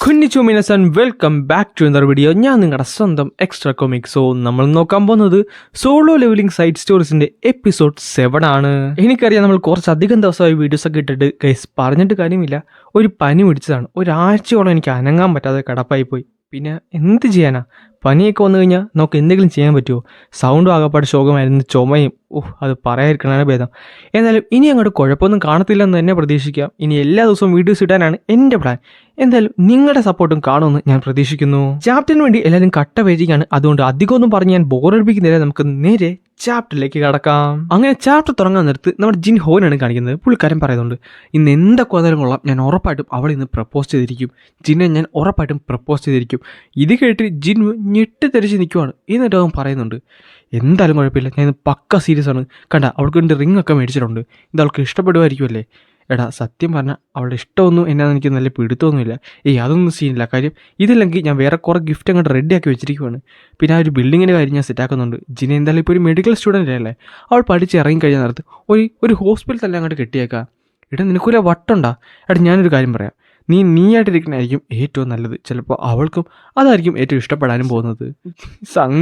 കുഞ്ഞിച്ചു മിനസൻ welcome back to another video. ഞാൻ നിങ്ങളുടെ സ്വന്തം എക്സ്ട്രാ കോമിക്. സോ നമ്മൾ നോക്കാൻ പോകുന്നത് സോളോ ലെവലിംഗ് സൈഡ് സ്റ്റോറീസിന്റെ എപ്പിസോഡ് 7 ആണ്. എനിക്കറിയാം നമ്മൾ കുറച്ചധികം ദിവസമായി വീഡിയോസ് ഒക്കെ ഇട്ടിട്ട് ഗൈസ് പറഞ്ഞിട്ട് കാര്യമില്ല. ഒരു പനി പിടിച്ചതാണ്. ഒരാഴ്ചയോളം എനിക്ക് അനങ്ങാൻ പറ്റാതെ കിടപ്പായി പോയി. പിന്നെ എന്ത് ചെയ്യാനാ, പനിയൊക്കെ വന്നു കഴിഞ്ഞാൽ നമുക്ക് എന്തെങ്കിലും ചെയ്യാൻ പറ്റുമോ? സൗണ്ടും ആകപ്പാട് ശോകമായിരുന്നു, ചുമയും. അത് പറയാതിരിക്കണതാണ് ഭേദം. എന്നാലും ഇനി അങ്ങോട്ട് കുഴപ്പമൊന്നും കാണത്തില്ലെന്ന് തന്നെ പ്രതീക്ഷിക്കാം. ഇനി എല്ലാ ദിവസവും വീഡിയോസ് ഇടാനാണ് എൻ്റെ പ്ലാൻ. എന്തായാലും നിങ്ങളുടെ സപ്പോർട്ടും കാണുമെന്ന് ഞാൻ പ്രതീക്ഷിക്കുന്നു. ചാപ്റ്ററിന് വേണ്ടി എല്ലാവരും കട്ട പേജിക്കാണ്. അതുകൊണ്ട് അധികമൊന്നും പറഞ്ഞ് ഞാൻ ബോറടിപ്പിക്കുന്നില്ല. നമുക്ക് നേരെ ചാപ്റ്ററിലേക്ക് കടക്കാം. അങ്ങനെ ചാപ്റ്റർ തുടങ്ങാൻ നേരത്ത് നമ്മുടെ ജിൻ ഹോനാണ് കാണിക്കുന്നത്. പുള്ളിക്കാരൻ പറയുന്നുണ്ട്, ഇന്ന് എന്തൊക്കെ വന്നാലും കൊള്ളാം, ഞാൻ ഉറപ്പായിട്ടും അവളെ ഇന്ന് പ്രപ്പോസ് ചെയ്തിരിക്കും. ജിന്നെ ഞാൻ ഉറപ്പായിട്ടും പ്രപ്പോസ് ചെയ്തിരിക്കും. ഇത് കേട്ട് ജിൻ ഞെട്ടിത്തെറിച്ച് നിൽക്കുവാണ്. എന്നിട്ട് അവൻ പറയുന്നുണ്ട്, എന്തായാലും കുഴപ്പമില്ല, ഞാൻ ഇന്ന് പക്ക സീരിയസ് ആണ്. കണ്ട, അവൾക്ക് വേണ്ടി റിംഗ് ഒക്കെ മേടിച്ചിട്ടുണ്ട്. ഇത് അവൾക്ക് ഇഷ്ടപ്പെടുമായിരിക്കുമല്ലേ? എടാ സത്യം പറഞ്ഞാൽ അവളുടെ ഇഷ്ടമൊന്നും എന്നാന്ന് എനിക്ക് നല്ല പിടുത്തമൊന്നുമില്ല. അതൊന്നും സീനില്ല. കാര്യം ഇതില്ലെങ്കിൽ ഞാൻ വേറെ കുറേ ഗിഫ്റ്റ് അങ്ങോട്ട് റെഡിയാക്കി വെച്ചിരിക്കുവാണ്. പിന്നെ ആ ഒരു ബിൽഡിങ്ങിൻ്റെ കാര്യം ഞാൻ സെറ്റാക്കുന്നുണ്ട്. ജിന എന്തായാലും ഇപ്പോൾ ഒരു മെഡിക്കൽ സ്റ്റുഡൻ്റ് അല്ലേ, അവൾ പഠിച്ച് ഇറങ്ങി കഴിഞ്ഞ നേരത്ത് ഒരു ഹോസ്പിറ്റൽ തന്നെ അങ്ങോട്ട് കെട്ടിയേക്കാം. ഇനിക്കൊരു വട്ടുണ്ടാ? ഞാനൊരു കാര്യം പറയാം, നീയായിട്ടിരിക്കണായിരിക്കും ഏറ്റവും നല്ലത്. ചിലപ്പോൾ അവൾക്കും അതായിരിക്കും ഏറ്റവും ഇഷ്ടപ്പെടാനും പോകുന്നത്.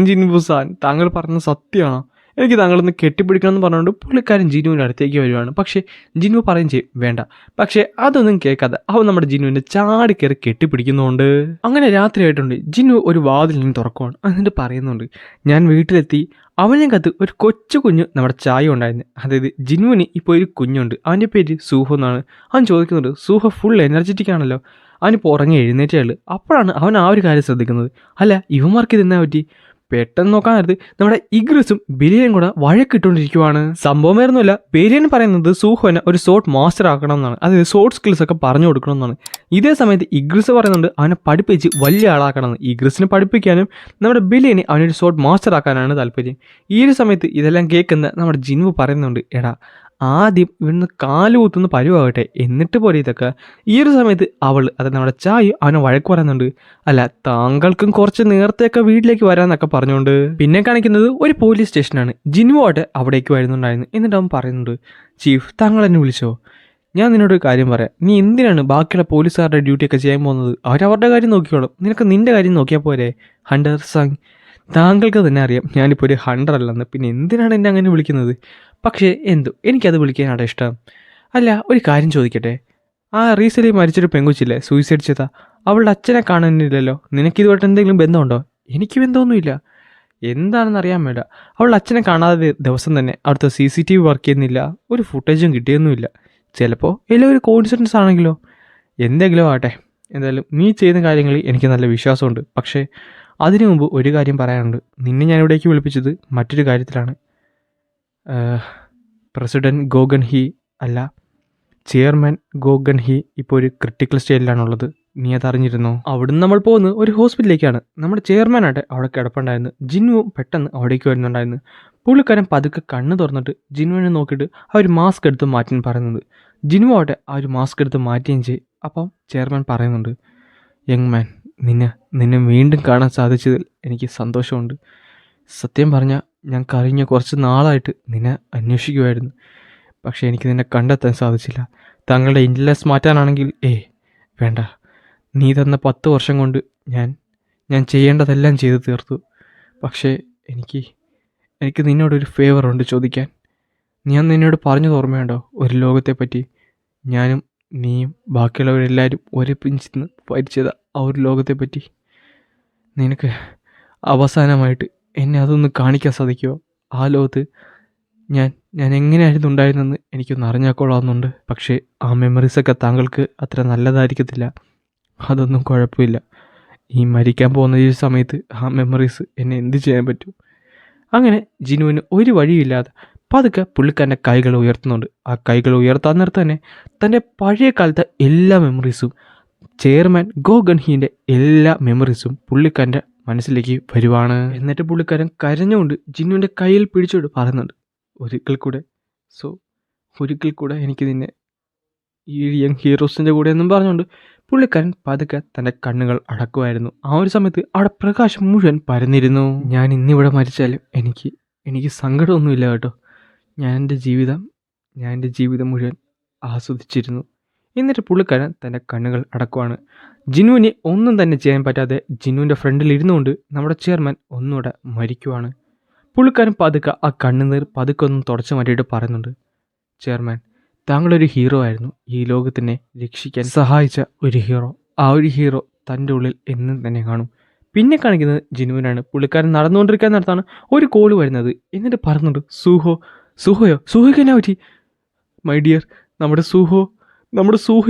ജിൻബുസാൻ, താങ്കൾ പറഞ്ഞത് സത്യമാണോ? എനിക്ക് താങ്കളൊന്ന് കെട്ടിപ്പിടിക്കണം എന്ന് പറഞ്ഞുകൊണ്ട് പുള്ളിക്കാരൻ ജിനുവിൻ്റെ അടുത്തേക്ക് വരുവാണ്. പക്ഷേ ജിനു പറയും ചെയ്യും വേണ്ട. പക്ഷേ അതൊന്നും കേൾക്കാതെ അവൻ നമ്മുടെ ജിനുവിൻ്റെ ചാടിക്കയറി കെട്ടിപ്പിടിക്കുന്നുണ്ട്. അങ്ങനെ രാത്രിയായിട്ടുണ്ട്. ജിനു ഒരു വാതിൽ നിന്ന് തുറക്കുവാണ്. എന്നിട്ട് പറയുന്നുണ്ട്, ഞാൻ വീട്ടിലെത്തി. അവനെ കത്ത് ഒരു കൊച്ചു കുഞ്ഞ് നമ്മുടെ ചായ ഉണ്ടായിരുന്നു. അതായത് ജിനുവിന് ഇപ്പോൾ ഒരു കുഞ്ഞുണ്ട്. അവൻ്റെ പേര് സൂഹു എന്നാണ്. അവൻ ചോദിക്കുന്നുണ്ട്, സൂഹ ഫുൾ എനർജറ്റിക് ആണല്ലോ, അവനിപ്പോൾ ഉറങ്ങി എഴുന്നേറ്റേ ഉള്ളൂ. അപ്പോഴാണ് അവൻ ആ ഒരു കാര്യം ശ്രദ്ധിക്കുന്നത്. അല്ല, ഇവന്മാർക്ക് ഇതെന്നാ പറ്റി? പെട്ടെന്ന് നോക്കാനടുത്ത് നമ്മുടെ ഇഗ്രിസും ബിലിയനും കൂടെ വഴക്കിട്ടുകൊണ്ടിരിക്കുവാണ്. സംഭവം വരുന്നില്ല. ബിലിയൻ പറയുന്നത് സൂഹോനെ ഒരു സോട്ട് മാസ്റ്റർ ആക്കണം എന്നാണ്. അതായത് സോട്ട് സ്കിൽസ് ഒക്കെ പറഞ്ഞു കൊടുക്കണം എന്നാണ്. ഇതേ സമയത്ത് ഇഗ്രിസ് പറയുന്നുണ്ട് അവനെ പഠിപ്പിച്ച് വലിയ ആളാക്കണമെന്ന്. ഇഗ്രിസിനെ പഠിപ്പിക്കാനും നമ്മുടെ ബിലിയനെ അവനൊരു സോട്ട് മാസ്റ്റർ ആക്കാനാണ് താല്പര്യം. ഈ ഒരു സമയത്ത് ഇതെല്ലാം കേൾക്കുന്ന നമ്മുടെ ജിൻവു പറയുന്നുണ്ട്, എടാ ആദ്യം ഇവിടുന്ന് കാലുകൂത്തുന്ന പരുവാകട്ടെ, എന്നിട്ട് പോലെ ഇതൊക്കെ. ഈ ഒരു സമയത്ത് അത് നമ്മുടെ ചായ അവനെ വഴക്ക് പറയുന്നുണ്ട്. അല്ല, താങ്കൾക്കും കുറച്ച് നേരത്തെയൊക്കെ വീട്ടിലേക്ക് വരാമെന്നൊക്കെ പറഞ്ഞുകൊണ്ട്. പിന്നെ കാണിക്കുന്നത് ഒരു പോലീസ് സ്റ്റേഷനാണ്. ജിൻവുമായിട്ട് അവിടേക്ക് വരുന്നുണ്ടായിരുന്നു. എന്നിട്ട് അവൻ പറയുന്നുണ്ട്, ചീഫ് താങ്കൾ എന്നെ വിളിച്ചോ? ഞാൻ നിന്നോടൊരു കാര്യം പറയാം. നീ എന്തിനാണ് ബാക്കിയുള്ള പോലീസുകാരുടെ ഡ്യൂട്ടിയൊക്കെ ചെയ്യാൻ പോകുന്നത്? അവരവരുടെ കാര്യം നോക്കിക്കോളും, നിനക്ക് നിൻ്റെ കാര്യം നോക്കിയാൽ പോരെ. ഹണ്ടർ സങ്, താങ്കൾക്ക് തന്നെ അറിയാം ഞാനിപ്പോൾ ഒരു ഹണ്ടർ അല്ലെന്ന്. പിന്നെ എന്തിനാണ് എന്നെ അങ്ങനെ വിളിക്കുന്നത്? പക്ഷേ എനിക്കത് വിളിക്കാനാണ് ഇഷ്ടം. അല്ല, ഒരു കാര്യം ചോദിക്കട്ടെ, ആ റീസെൻ്റ്ലി മരിച്ചൊരു പെങ്കുച്ചില്ലേ, സൂയിസൈഡ് ചെയ്ത, അവളുടെ അച്ഛനെ കാണാനില്ലല്ലോ. നിനക്കിതുമായിട്ട് എന്തെങ്കിലും ബന്ധമുണ്ടോ? എനിക്ക് ബന്ധമൊന്നുമില്ല. എന്താണെന്ന് അറിയാൻ വേണ്ട. അവളുടെ അച്ഛനെ കാണാതെ ദിവസം തന്നെ അവിടുത്തെ CCTV വർക്ക് ചെയ്യുന്നില്ല, ഒരു ഫുട്ടേജും കിട്ടിയൊന്നുമില്ല. ചിലപ്പോൾ എല്ലാം ഒരു കോയിൻസിഡൻസ് ആണെങ്കിലോ? എന്തെങ്കിലും ആട്ടെ, എന്തായാലും നീ ചെയ്യുന്ന കാര്യങ്ങളിൽ എനിക്ക് നല്ല വിശ്വാസമുണ്ട്. പക്ഷേ അതിനു മുമ്പ് ഒരു കാര്യം പറയാനുണ്ട്. നിന്നെ ഞാൻ ഇവിടേക്ക് വിളിപ്പിച്ചത് മറ്റൊരു കാര്യത്തിലാണ്. പ്രസിഡൻറ്റ് ഗോഗൻ ഹി അല്ല, ചെയർമാൻ ഗോഗൻ ഹി ഇപ്പോൾ ഒരു ക്രിട്ടിക്കൽ സ്റ്റേജിലാണുള്ളത്. നീ അതറിഞ്ഞിരുന്നോ? അവിടുന്ന് നമ്മൾ പോകുന്നത് ഒരു ഹോസ്പിറ്റലിലേക്കാണ്. നമ്മുടെ ചെയർമാനായിട്ട് അവിടെ കിടപ്പുണ്ടായിരുന്നു. ജിന്നുവും പെട്ടെന്ന് അവിടേക്ക് വരുന്നുണ്ടായിരുന്നു. പുള്ളിക്കാരൻ പതുക്കെ കണ്ണ് തുറന്നിട്ട് ജിന്നുവിനെ നോക്കിയിട്ട് ആ ഒരു മാസ്ക് എടുത്ത് മാറ്റാൻ പറയുന്നത്. ജിന്നു അവിടെ ആ ഒരു മാസ്ക് എടുത്ത് മാറ്റുകയും ചെയ്യും. അപ്പം ചെയർമാൻ പറയുന്നുണ്ട്, യങ് മാൻ, നിന്നെ വീണ്ടും കാണാൻ സാധിച്ചതിൽ എനിക്ക് സന്തോഷമുണ്ട്. സത്യം പറഞ്ഞാൽ ഞാൻ കഴിഞ്ഞ കുറച്ച് നാളായിട്ട് നിന്നെ അന്വേഷിക്കുമായിരുന്നു. പക്ഷേ എനിക്ക് നിന്നെ കണ്ടെത്താൻ സാധിച്ചില്ല. താങ്കളുടെ ഇൻ്റലിജൻസ് മാറ്റാനാണെങ്കിൽ വേണ്ട. നീ തന്ന 10 വർഷം കൊണ്ട് ഞാൻ ചെയ്യേണ്ടതെല്ലാം ചെയ്തു തീർത്തു. പക്ഷേ എനിക്ക് നിന്നോടൊരു ഫേവറുണ്ട് ചോദിക്കാൻ. ഞാൻ നിന്നോട് പറഞ്ഞത് ഓർമ്മയുണ്ടോ? ഒരു ലോകത്തെപ്പറ്റി. ഞാനും നീയും ബാക്കിയുള്ളവരെല്ലാവരും ഒരു പിഞ്ചിന്ന് ഫൈറ്റ് ചെയ്ത ആ ഒരു ലോകത്തെപ്പറ്റി. നിനക്ക് അവസാനമായിട്ട് എന്നെ അതൊന്ന് കാണിക്കാൻ സാധിക്കുമോ? ആ ലോകത്ത് ഞാൻ എങ്ങനെയായിരുന്നു ഉണ്ടായിരുന്നെന്ന് എനിക്കൊന്ന് അറിഞ്ഞാക്കൊള്ളാവുന്നുണ്ട്. പക്ഷേ ആ മെമ്മറീസൊക്കെ താങ്കൾക്ക് അത്ര നല്ലതായിരിക്കത്തില്ല. അതൊന്നും കുഴപ്പമില്ല. ഈ മരിക്കാൻ പോകുന്ന ഈ സമയത്ത് ആ മെമ്മറീസ് എന്നെ എന്ത് ചെയ്യാൻ പറ്റും? അങ്ങനെ ജിനുവിന് ഒരു വഴിയില്ലാതെ പതുക്കെ പുള്ളിക്കാരൻ്റെ കൈകൾ ഉയർത്തുന്നുണ്ട്. ആ കൈകൾ ഉയർത്താൻ നേരത്ത് തന്നെ തൻ്റെ പഴയ കാലത്തെ എല്ലാ മെമ്മറീസും, ചെയർമാൻ ഗോഗൻ ഹീൻ്റെ എല്ലാ മെമ്മറീസും പുള്ളിക്കാരൻ്റെ മനസ്സിലേക്ക് വരുവാണ്. എന്നിട്ട് പുള്ളിക്കാരൻ കരഞ്ഞുകൊണ്ട് ജിന്നുവിൻ്റെ കയ്യിൽ പിടിച്ചോണ്ട് പറയുന്നുണ്ട്, ഒരിക്കൽ കൂടെ എനിക്ക് നിന്നെ ഈ യങ് ഹീറോസിൻ്റെ കൂടെ എന്നും പറഞ്ഞുകൊണ്ട് പുള്ളിക്കാരൻ പതുക്കെ തൻ്റെ കണ്ണുകൾ അടക്കുമായിരുന്നു. ആ ഒരു സമയത്ത് അവിടെ പ്രകാശം മുഴുവൻ പരന്നിരുന്നു. ഞാൻ ഇന്നിവിടെ മരിച്ചാലും എനിക്ക് സങ്കടമൊന്നുമില്ല കേട്ടോ. ഞാൻ എൻ്റെ ജീവിതം മുഴുവൻ ആസ്വദിച്ചിരുന്നു. എന്നിട്ട് പുള്ളിക്കാരൻ തൻ്റെ കണ്ണുകൾ അടക്കുവാണ്. ജിനുവിനെ ഒന്നും തന്നെ ചെയ്യാൻ പറ്റാതെ ജിനുവിൻ്റെ ഫ്രണ്ടിൽ ഇരുന്നുകൊണ്ട് നമ്മുടെ ചെയർമാൻ ഒന്നുകൂടെ മരിക്കുവാണ്. പുള്ളിക്കാരൻ പതുക്കെ ആ കണ്ണുനീർ പതുക്കെ ഒന്ന് തുടച്ചു മാറ്റിയിട്ട് പറയുന്നുണ്ട്, ചെയർമാൻ, താങ്കളൊരു ഹീറോ ആയിരുന്നു. ഈ ലോകത്തിനെ രക്ഷിക്കാൻ സഹായിച്ച ഒരു ഹീറോ. ആ ഒരു ഹീറോ തൻ്റെ ഉള്ളിൽ എന്നും തന്നെ കാണും. പിന്നെ കാണിക്കുന്നത് ജിനുവിനാണ്. പുള്ളിക്കാരൻ നടന്നുകൊണ്ടിരിക്കാൻ നേരത്താണ് ഒരു കോള് വരുന്നത്. എന്നിട്ട് പറയുന്നുണ്ട്, സുഹോയോ സുഹോയ്ക്ക് എന്നാ പറ്റി? മൈ ഡിയർ, നമ്മുടെ സൂഹോ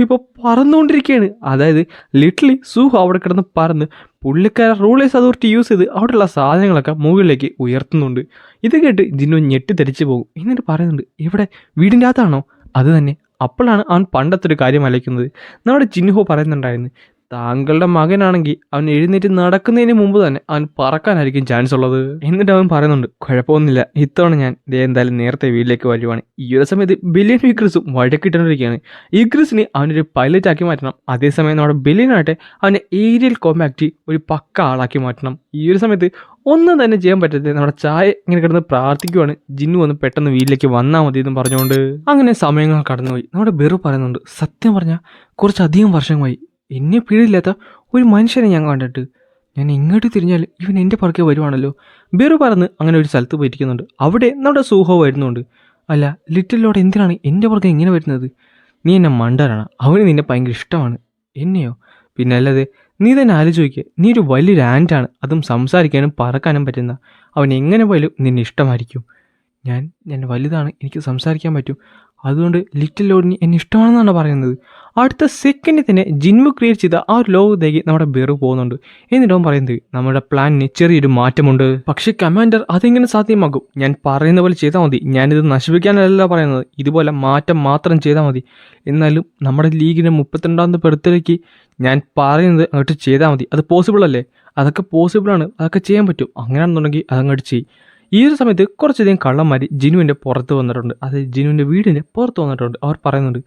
ഇപ്പോൾ പറന്നുകൊണ്ടിരിക്കുകയാണ്. അതായത് ലിറ്ററലി സൂഹോ അവിടെ കിടന്ന് പറന്ന് പുള്ളിക്കാരൻ റൂളേഴ്സ് അതോറിറ്റി യൂസ് ചെയ്ത് അവിടെയുള്ള സാധനങ്ങളൊക്കെ മുകളിലേക്ക് ഉയർത്തുന്നുണ്ട്. ഇത് കേട്ട് ജിന്നു ഞെട്ടിത്തെറിച്ച് പോകും. എന്നിട്ട് പറയുന്നുണ്ട്, ഇവിടെ വീടിൻ്റെ അകത്താണോ? അത് തന്നെ. അപ്പോഴാണ് അവൻ പണ്ടത്തെ ഒരു കാര്യം ആലോചിക്കുന്നത്. നമ്മുടെ ജിൻഹോ പറയുന്നുണ്ടായിരുന്നു, താങ്കളുടെ മകനാണെങ്കിൽ അവൻ എഴുന്നേറ്റ് നടക്കുന്നതിന് മുമ്പ് തന്നെ അവൻ പറക്കാനായിരിക്കും ചാൻസ് ഉള്ളത്. എന്നിട്ട് അവൻ പറയുന്നുണ്ട്, കുഴപ്പമൊന്നുമില്ല, ഇത്തവണ ഞാൻ എന്തായാലും നേരത്തെ വീട്ടിലേക്ക് വരുവാണ്. ഈ ഒരു സമയത്ത് ബില്യനും ഇഗ്രിസും വഴക്കിട്ടുകൊണ്ടിരിക്കുകയാണ്. ഇഗ്രിസിനെ അവനൊരു പൈലറ്റ് ആക്കി മാറ്റണം, അതേസമയം നമ്മുടെ ബില്യനായിട്ട് അവനെ ഏരിയൽ കോമ്പാക്റ്റ് ഒരു പക്ക ആളാക്കി മാറ്റണം. ഈ ഒരു സമയത്ത് ഒന്നും തന്നെ ചെയ്യാൻ പറ്റരുത്. നമ്മുടെ ചായ ഇങ്ങനെ കിടന്ന് പ്രാർത്ഥിക്കുവാണ്, ജിന്നു വന്ന് പെട്ടെന്ന് വീട്ടിലേക്ക് വന്നാൽ മതി എന്നും പറഞ്ഞുകൊണ്ട്. അങ്ങനെ സമയങ്ങൾ കടന്നുപോയി. നമ്മുടെ ബെറു പറയുന്നുണ്ട്, സത്യം പറഞ്ഞാൽ കുറച്ചധികം വർഷമായി എന്നെ പേടിയില്ലാത്ത ഒരു മനുഷ്യനെ ഞാൻ കണ്ടിട്ട്. ഞാൻ എങ്ങോട്ട് തിരിഞ്ഞാൽ ഇവൻ എൻ്റെ പുറകെ വരുവാണല്ലോ. ബെറു പറഞ്ഞ് അങ്ങനെ ഒരു സ്ഥലത്ത് പോയിരിക്കുന്നുണ്ട്. അവിടെ നമ്മുടെ സൂഹോ വരുന്നുണ്ട്. അല്ല, ലിറ്റിൽ ലോഡ് എന്തിനാണ് എൻ്റെ പുറകെ ഇങ്ങനെ വരുന്നത്? നീ എന്നെ മണ്ടനാണ്, അവന് നിന്നെ ഭയങ്കര ഇഷ്ടമാണ്. എന്നെയോ? പിന്നെ അല്ലാതെ. നീ തന്നെ ആലോചിക്കുക, നീ ഒരു വലിയൊരു ആൻറ്റാണ്, അതും സംസാരിക്കാനും പറക്കാനും പറ്റുന്ന. അവൻ എങ്ങനെ പോയാലും നിന്നെ ഇഷ്ടമായിരിക്കും. ഞാൻ വലുതാണ്, എനിക്ക് സംസാരിക്കാൻ പറ്റും, അതുകൊണ്ട് ലിറ്റിൽ ലോഡിന് എന്നെ ഇഷ്ടമാണെന്നാണ് പറയുന്നത്. അടുത്ത സെക്കൻഡിൽ തന്നെ ജിൻവു ക്രിയേറ്റ് ചെയ്ത ആ ഒരു ലോകത്തേക്ക് നമ്മുടെ ബെറു പോകുന്നുണ്ട്. എന്നിട്ട് അവൻ പറയുന്നത്, നമ്മുടെ പ്ലാനിന് ചെറിയൊരു മാറ്റമുണ്ട്. പക്ഷേ കമാൻഡർ, അതെങ്ങനെ സാധ്യമാകും? ഞാൻ പറയുന്ന പോലെ ചെയ്താൽ മതി. ഞാനിത് നശിപ്പിക്കാനല്ല പറയുന്നത്, ഇതുപോലെ മാറ്റം മാത്രം ചെയ്താൽ മതി. എന്നാലും നമ്മുടെ ലീഗിന് 32ാമത്തെ ബർത്ത്ഡേക്ക് ഞാൻ പറയുന്നത് അങ്ങോട്ട് ചെയ്താൽ മതി. അത് പോസിബിൾ അല്ലേ? അതൊക്കെ പോസിബിളാണ്, അതൊക്കെ ചെയ്യാൻ പറ്റും. അങ്ങനെയാണെന്നുണ്ടെങ്കിൽ അതങ്ങോട്ട് ചെയ്യും. ഈ ഒരു സമയത്ത് കുറച്ചധികം കള്ളന്മാർ ജിനുവിൻ്റെ പുറത്ത് വന്നിട്ടുണ്ട്. അത് ജിനുവിൻ്റെ വീടിൻ്റെ പുറത്ത് വന്നിട്ടുണ്ട്. അവർ പറയുന്നുണ്ട്,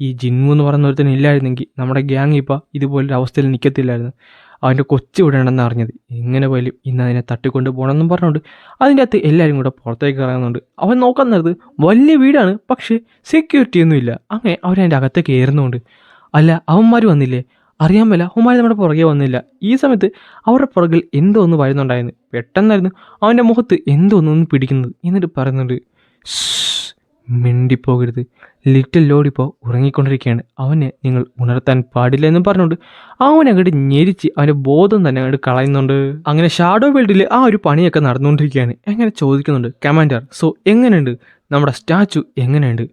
ഈ ജിന്നു എന്ന് പറയുന്ന ഒരുത്തന്നെ ഇല്ലായിരുന്നെങ്കിൽ നമ്മുടെ ഗ്യാങ് ഇപ്പോൾ ഇതുപോലൊരു അവസ്ഥയിൽ നിൽക്കത്തില്ലായിരുന്നു. അവൻ്റെ കൊച്ചു വിടണമെന്ന് അറിഞ്ഞത് എങ്ങനെ പോയാലും ഇന്ന് അതിനെ തട്ടിക്കൊണ്ട് പോകണമെന്നും പറഞ്ഞുകൊണ്ട് അതിൻ്റെ അകത്ത് എല്ലാവരും കൂടെ പുറത്തേക്ക് ഇറങ്ങുന്നുണ്ട്. അവൻ നോക്കാൻ നേരത്ത് വലിയ വീടാണ്, പക്ഷേ സെക്യൂരിറ്റി ഒന്നുമില്ല. അങ്ങനെ അവരതിൻ്റെ അകത്ത് കയറുന്നുണ്ട്. അല്ല, അവന്മാർ വന്നില്ലേ? അറിയാൻ മേല, അവന്മാർ നമ്മുടെ പുറകെ വന്നില്ല. ഈ സമയത്ത് അവരുടെ പുറകിൽ എന്തോ ഒന്ന് വരുന്നുണ്ടായിരുന്നു. പെട്ടെന്നായിരുന്നു അവൻ്റെ മുഖത്ത് എന്തോ ഒന്ന് പിടിക്കുന്നത്. എന്നിട്ട് പറയുന്നുണ്ട്, മിണ്ടിപ്പോകരുത്, ലിറ്റിൽ ലോഡ് ഇപ്പോൾ ഉറങ്ങിക്കൊണ്ടിരിക്കുകയാണ്, അവനെ നിങ്ങൾ ഉണർത്താൻ പാടില്ല എന്നും പറഞ്ഞുകൊണ്ട് അവനെ അങ്ങോട്ട് ഞെരിച്ച് അവൻ്റെ ബോധം തന്നെ അങ്ങോട്ട് കളയുന്നുണ്ട്. അങ്ങനെ ഷാഡോ വേൾഡിൽ ആ ഒരു പണിയൊക്കെ നടന്നുകൊണ്ടിരിക്കുകയാണ്. എങ്ങനെ ചോദിക്കുന്നുണ്ട്, കമാൻഡർ, സോ എങ്ങനെയുണ്ട് നമ്മുടെ സ്റ്റാച്ചു? എങ്ങനെയുണ്ട്?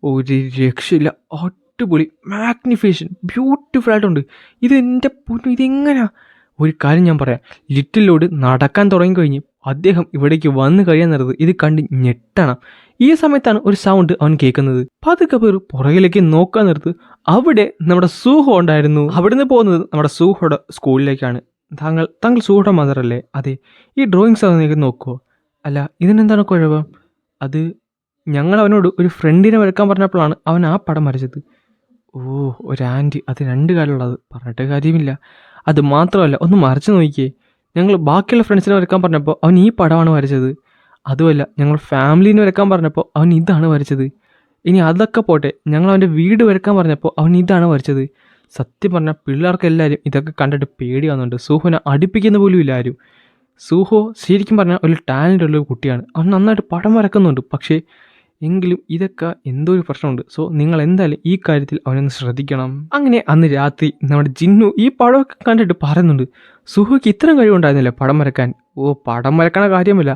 ഒരു രക്ഷയില്ല, അടിപൊളി, മാഗ്നിഫിക്കേഷൻ, ബ്യൂട്ടിഫുൾ ആയിട്ടുണ്ട്. ഇതെൻ്റെ പൊന്നു, ഇതെങ്ങനെയാ? ഒരു കാര്യം ഞാൻ പറയാം, ലിറ്റിൽ ലോഡ് നടക്കാൻ തുടങ്ങിക്കഴിഞ്ഞ് അദ്ദേഹം ഇവിടേക്ക് വന്നു കഴിയാൻ നേരത്ത് ഇത് കണ്ട് ഞെട്ടണം. ഈ സമയത്താണ് ഒരു സൗണ്ട് അവൻ കേൾക്കുന്നത്. പതുക്കെ പേർ പുറകിലേക്ക് നോക്കാൻ നേരത്ത് അവിടെ നമ്മുടെ സൂഹോ ഉണ്ടായിരുന്നു. അവിടുന്ന് പോകുന്നത് നമ്മുടെ സൂഹോയുടെ സ്കൂളിലേക്കാണ്. താങ്കൾ സൂഹോയുടെ മദർ അല്ലേ? അതെ. ഈ ഡ്രോയിങ്സ് നിങ്ങൾക്ക് നോക്കുമോ? അല്ല, ഇതിനെന്താണ് കുഴപ്പം? അത് ഞങ്ങൾ അവനോട് ഒരു ഫ്രണ്ടിനെ വരയ്ക്കാൻ പറഞ്ഞപ്പോഴാണ് അവൻ ആ പടം വരച്ചത്. ഓ, ഒരു ആൻറ്റി, അത് 2 കാലുള്ളത്, പറഞ്ഞിട്ട് കാര്യമില്ല. അത് മാത്രമല്ല, ഒന്ന് മറിച്ച് നോക്കിയേ, ഞങ്ങൾ ബാക്കിയുള്ള ഫ്രണ്ട്സിനെ വരയ്ക്കാൻ പറഞ്ഞപ്പോൾ അവൻ ഈ പടമാണ് വരച്ചത്. അതുമല്ല, ഞങ്ങൾ ഫാമിലീനെ വരയ്ക്കാൻ പറഞ്ഞപ്പോൾ അവൻ ഇതാണ് വരച്ചത്. ഇനി അതൊക്കെ പോട്ടെ, ഞങ്ങൾ അവൻ്റെ വീട് വരയ്ക്കാൻ പറഞ്ഞപ്പോൾ അവൻ ഇതാണ് വരച്ചത്. സത്യം പറഞ്ഞാൽ പിള്ളേർക്കെല്ലാവരും ഇതൊക്കെ കണ്ടിട്ട് പേടി വന്നുണ്ട്. സൂഹോനെ അടുപ്പിക്കുന്ന പോലും ഇല്ല ആരും. സൂഹോ ശരിക്കും പറഞ്ഞാൽ ഒരു ടാലൻ്റ് ഉള്ളൊരു കുട്ടിയാണ്. അവൻ നന്നായിട്ട് പടം വരക്കുന്നുണ്ട്. പക്ഷേ എങ്കിലും ഇതൊക്കെ എന്തോ ഒരു പ്രശ്നമുണ്ട്. സോ നിങ്ങൾ എന്തായാലും ഈ കാര്യത്തിൽ അവനൊന്ന് ശ്രദ്ധിക്കണം. അങ്ങനെ അന്ന് രാത്രി നമ്മുടെ ജിന്നു ഈ പടമൊക്കെ കണ്ടിട്ട് പറയുന്നുണ്ട്, സുഹോയ്ക്ക് ഇത്രയും കഴിവുണ്ടായിരുന്നില്ല പടം വരക്കാൻ. ഓ, പടം വരക്കണ കാര്യമില്ല,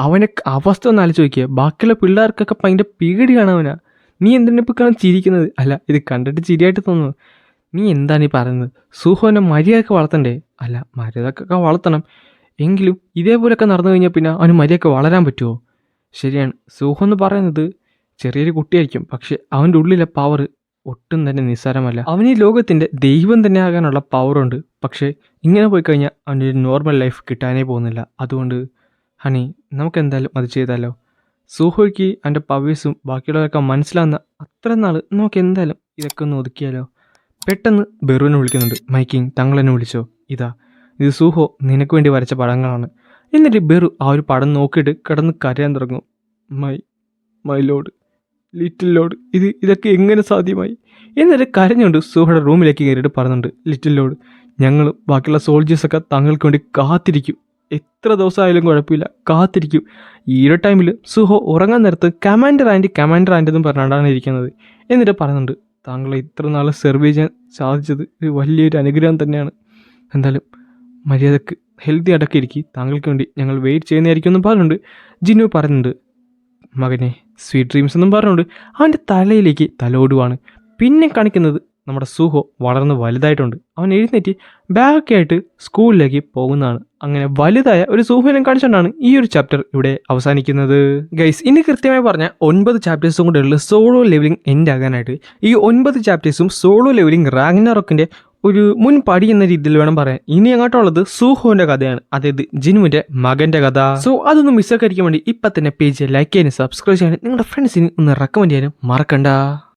അവനെ അവസ്ഥ ഒന്ന് ആലോചിച്ച് നോക്കിയാൽ ബാക്കിയുള്ള പിള്ളേർക്കൊക്കെ ഭയങ്കര പേടിയാണ് അവനാ. നീ എന്തിനെപ്പിക്കാണ് ചിരിക്കുന്നത്? അല്ല, ഇത് കണ്ടിട്ട് ചിരിയായിട്ട് തോന്നുന്നു. നീ എന്താണ് ഈ പറയുന്നത്? സുഹോനെ മര്യാദക്ക് വളർത്തണ്ടേ? അല്ല, മര്യാദക്കൊക്കെ വളർത്തണം, എങ്കിലും ഇതേപോലെയൊക്കെ നടന്നു കഴിഞ്ഞാൽ പിന്നെ അവന് മര്യാദക്ക് വളരാൻ പറ്റുമോ? ശരിയാണ്, സൂഹോ എന്ന് പറയുന്നത് ചെറിയൊരു കുട്ടിയായിരിക്കും, പക്ഷെ അവൻ്റെ ഉള്ളിലെ പവർ ഒട്ടും തന്നെ നിസ്സാരമല്ല. അവന് ഈ ലോകത്തിൻ്റെ ദൈവം തന്നെ ആകാനുള്ള പവറുണ്ട്. പക്ഷേ ഇങ്ങനെ പോയി കഴിഞ്ഞാൽ അവനൊരു നോർമൽ ലൈഫ് കിട്ടാനേ പോകുന്നില്ല. അതുകൊണ്ട് ഹണി, നമുക്ക് എന്തായാലും അത് ചെയ്താലോ? സൂഹോയ്ക്ക് അവൻ്റെ പവേഴ്സും ബാക്കിയുള്ളവരൊക്കെ മനസ്സിലാവുന്ന അത്ര നാൾ നമുക്ക് എന്തായാലും ഇതൊക്കെ ഒന്ന് ഒതുക്കിയാലോ? പെട്ടെന്ന് ബെറുവിനെ വിളിക്കുന്നുണ്ട്. മൈക്കിങ്, താങ്കളെന്നെ വിളിച്ചോ? ഇത് സൂഹോ നിനക്ക് വേണ്ടി വരച്ച പടങ്ങളാണ്. എന്നിട്ട് ബെറു ആ ഒരു പടം നോക്കിയിട്ട് കിടന്ന് കരയാൻ തുടങ്ങും. മൈ ലോഡ്, ലിറ്റിൽ ലോഡ് ഇതൊക്കെ എങ്ങനെ സാധ്യമായി? എന്നിട്ട് കരഞ്ഞുകൊണ്ട് സുഹോയുടെ റൂമിലേക്ക് കയറിയിട്ട് പറയുന്നുണ്ട്, ലിറ്റിൽ ലോഡ്, ഞങ്ങൾ ബാക്കിയുള്ള സോൾജേഴ്സൊക്കെ താങ്കൾക്ക് വേണ്ടി കാത്തിരിക്കും, എത്ര ദിവസമായാലും കുഴപ്പമില്ല, കാത്തിരിക്കും. ഈ ഒരു ടൈമിൽ സുഹോ ഉറങ്ങാൻ നേരത്ത് കമാൻഡർ ആൻറ്റി എന്നും പറഞ്ഞാണ്ടാണ് ഇരിക്കുന്നത്. എന്നിട്ട് പറയുന്നുണ്ട്, താങ്കളെ ഇത്ര നാൾ സെർവ് ചെയ്യാൻ സാധിച്ചത് ഒരു വലിയൊരു അനുഗ്രഹം തന്നെയാണ്. എന്തായാലും മര്യാദക്ക് ഹെൽത്തി അടക്കം ഇരിക്കും, താങ്കൾക്ക് വേണ്ടി ഞങ്ങൾ വെയിറ്റ് ചെയ്യുന്നതായിരിക്കും എന്നും പറഞ്ഞുകൊണ്ട് ജിനു പറയുന്നുണ്ട്, മകനെ സ്വീറ്റ് ഡ്രീംസ് എന്നും പറഞ്ഞുകൊണ്ട് അവൻ്റെ തലയിലേക്ക് തലോടുവാണ്. പിന്നെ കാണിക്കുന്നത് നമ്മുടെ സുഹോ വളർന്ന് വലുതായിട്ടുണ്ട്. അവൻ എഴുന്നേറ്റ് ബാഗൊക്കെ ആയിട്ട് സ്കൂളിലേക്ക് പോകുന്നതാണ്. അങ്ങനെ വലുതായ ഒരു സുഹോനെ കാണിച്ചുകൊണ്ടാണ് ഈ ഒരു ചാപ്റ്റർ ഇവിടെ അവസാനിക്കുന്നത്. ഗൈസ്, ഇനി കൃത്യമായി പറഞ്ഞാൽ 9 ചാപ്റ്റേഴ്സും കൂടെ ഉള്ള സോളോ ലെവലിംഗ് എൻഡ് ആകാനായിട്ട്. ഈ 9 ചാപ്റ്റേഴ്സും സോളോ ലെവലിംഗ് റാഗ്നറോക്കിൻ്റെ ഒരു മുൻ പടി എന്ന രീതിയിൽ വേണം പറയാൻ. ഇനി അങ്ങോട്ടുള്ളത് സുഹോന്റെ കഥയാണ്, അതായത് ജിനുവിന്റെ മകന്റെ കഥ. സോ അതൊന്നും മിസ്സാക്കാതിരിക്കാൻ വേണ്ടി ഇപ്പം തന്നെ പേജ് ലൈക്ക് ചെയ്യാനും സബ്സ്ക്രൈബ് ചെയ്യാനും നിങ്ങളുടെ ഫ്രണ്ട്സിന് ഒന്ന് റെക്കമെൻഡ് ചെയ്യാനും മറക്കണ്ട.